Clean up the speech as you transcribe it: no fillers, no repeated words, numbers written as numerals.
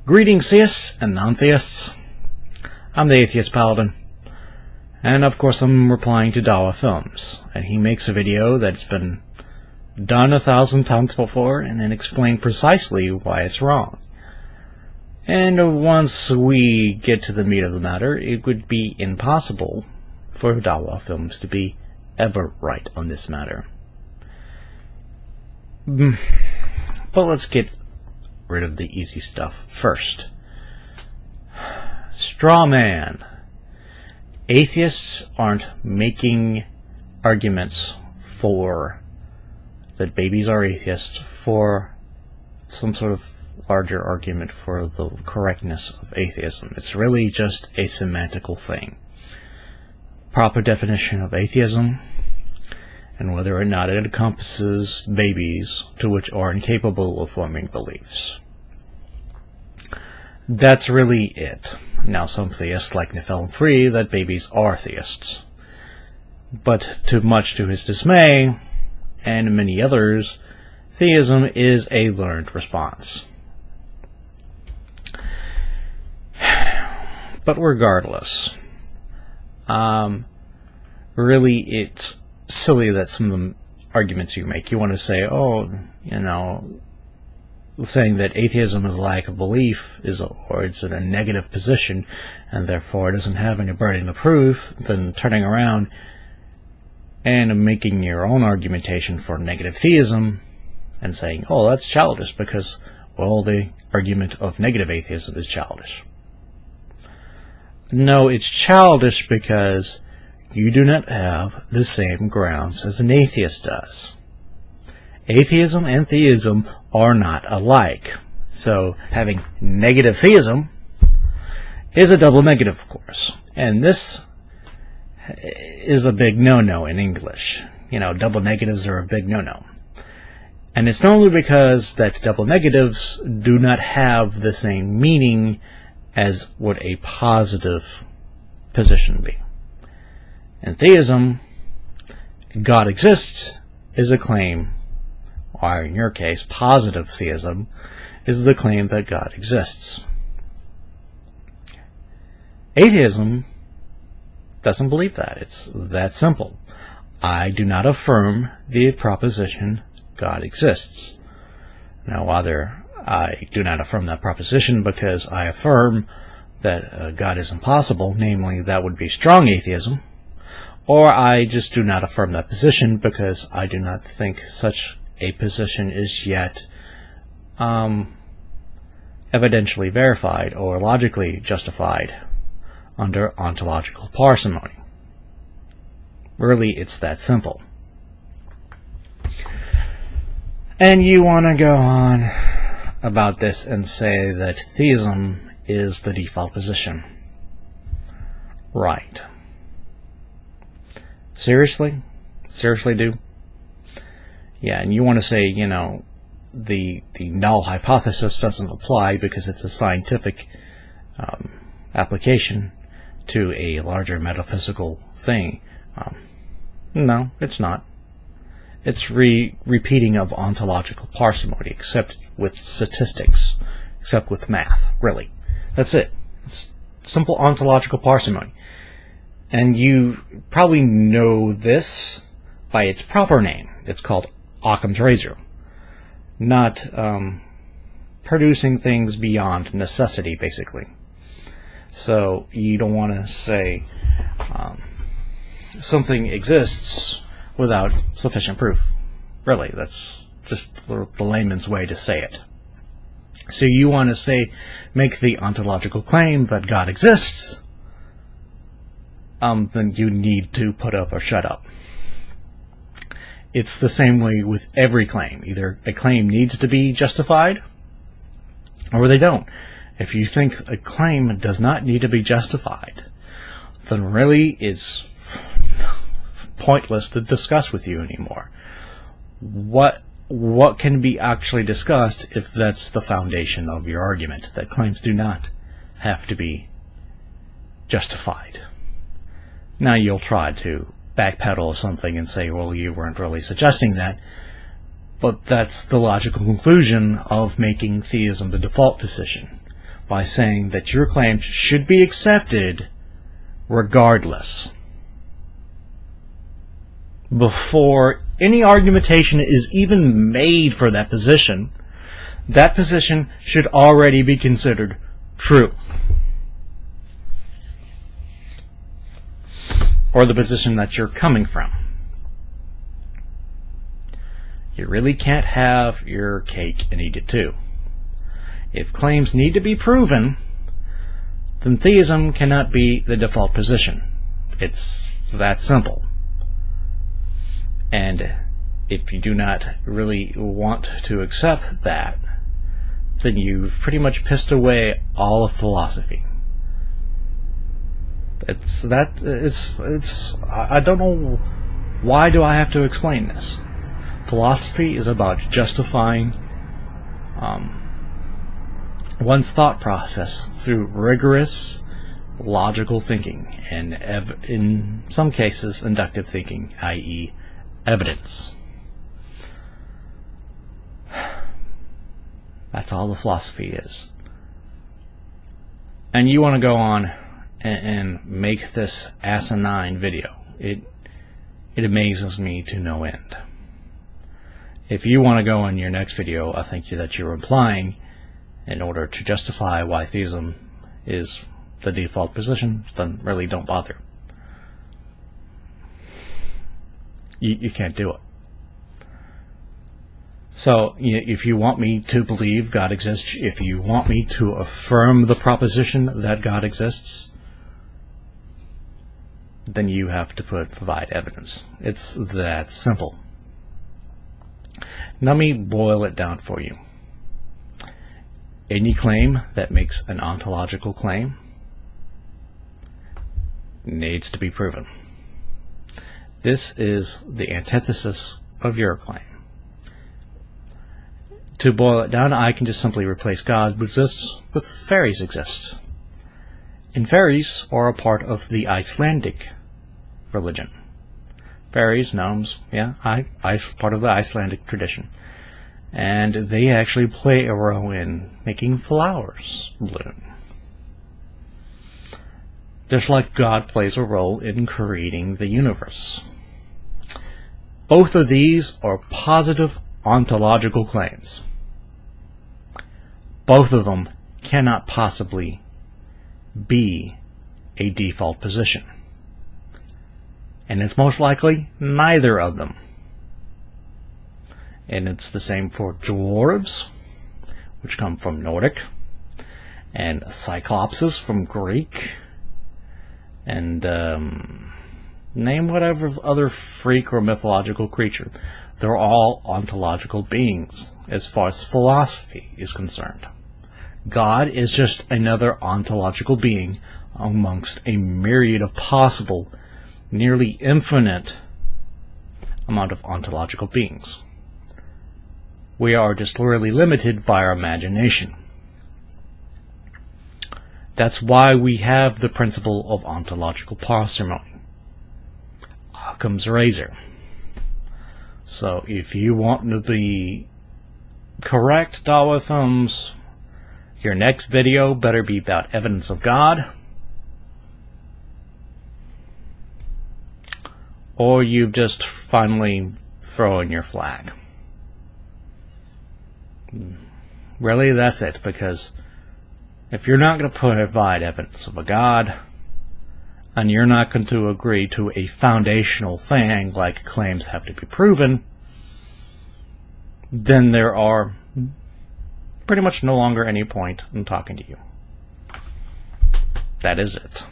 Greetings, theists and non-theists. I'm the Atheist Paladin, and of course I'm replying to Dawa Films, and he makes a video that's been done 1,000 times before and then explained precisely why it's wrong. And once we get to the meat of the matter, it would be impossible for Dawa Films to be ever right on this matter. But let's get rid of the easy stuff first. Straw man. Atheists aren't making arguments for that babies are atheists for some sort of larger argument for the correctness of atheism. It's really just a semantical thing. Proper definition of atheism, and whether or not it encompasses babies to which are incapable of forming beliefs. That's really it. Now, some theists like Nephilim Free that babies are theists. But much to his dismay, and many others, theism is a learned response. But regardless, really it's silly that some of the arguments you make, you want to say, oh, you know, saying that atheism is a lack of belief or it's in a negative position and therefore it doesn't have any burden of proof, then turning around and making your own argumentation for negative theism and saying, oh, that's childish because, well, the argument of negative atheism is childish. No, it's childish because you do not have the same grounds as an atheist does. Atheism and theism are not alike. So having negative theism is a double negative, of course. And this is a big no-no in English. You know, double negatives are a big no-no. And it's normally because that double negatives do not have the same meaning as would a positive position be. In theism, God exists is a claim, or in your case, positive theism is the claim that God exists. Atheism doesn't believe that. It's that simple. I do not affirm the proposition God exists. Now, whether I do not affirm that proposition because I affirm that God is impossible, namely that would be strong atheism, or I just do not affirm that position because I do not think such a position is yet evidentially verified or logically justified under ontological parsimony. Really, it's that simple. And you want to go on about this and say that theism is the default position. Right. Seriously? Seriously, dude? Yeah, and you want to say, you know, the null hypothesis doesn't apply because it's a scientific application to a larger metaphysical thing. No, it's not. It's repeating of ontological parsimony, except with statistics, except with math, really. That's it. It's simple ontological parsimony. And you probably know this by its proper name. It's called Occam's razor. Not producing things beyond necessity, basically. So you don't want to say something exists without sufficient proof. Really, that's just the layman's way to say it. So you want to say, make the ontological claim that God exists, then you need to put up or shut up. It's the same way with every claim. Either a claim needs to be justified, or they don't. If you think a claim does not need to be justified, then really it's pointless to discuss with you anymore. What can be actually discussed if that's the foundation of your argument, that claims do not have to be justified? Now you'll try to backpedal something and say, well, you weren't really suggesting that, but that's the logical conclusion of making theism the default decision. by saying that your claims should be accepted regardless. Before any argumentation is even made for that position should already be considered true. Or the position that you're coming from. You really can't have your cake and eat it too. If claims need to be proven, then theism cannot be the default position. It's that simple. And if you do not really want to accept that, then you've pretty much pissed away all of philosophy. I don't know, why do I have to explain this? Philosophy is about justifying one's thought process through rigorous logical thinking and in some cases inductive thinking, i.e. evidence. That's all the philosophy is. And you want to go on and make this asinine video. It amazes me to no end. If you want to go in your next video, I think that you're implying, in order to justify why theism is the default position, then really don't bother. You can't do it. So, if you want me to believe God exists, if you want me to affirm the proposition that God exists, then you have to provide evidence. It's that simple. Let me boil it down for you. Any claim that makes an ontological claim needs to be proven. This is the antithesis of your claim. To boil it down, I can just simply replace God exists with fairies exist. And fairies are a part of the Icelandic religion. Fairies, gnomes, part of the Icelandic tradition. And they actually play a role in making flowers bloom. Just like God plays a role in creating the universe. Both of these are positive ontological claims. Both of them cannot possibly be a default position. And it's most likely neither of them. And it's the same for dwarves, which come from Nordic, and cyclopses from Greek, and name whatever other freak or mythological creature. They're all ontological beings as far as philosophy is concerned. God is just another ontological being amongst a myriad of possible, nearly infinite amount of ontological beings. We are just really limited by our imagination. That's why we have the principle of ontological parsimony. Occam's razor. So if you want to be correct, Dawa Films, your next video better be about evidence of God, or you've just finally thrown your flag. Really, that's it, because if you're not going to provide evidence of a God, and you're not going to agree to a foundational thing like claims have to be proven, then there are pretty much no longer any point in talking to you. That is it.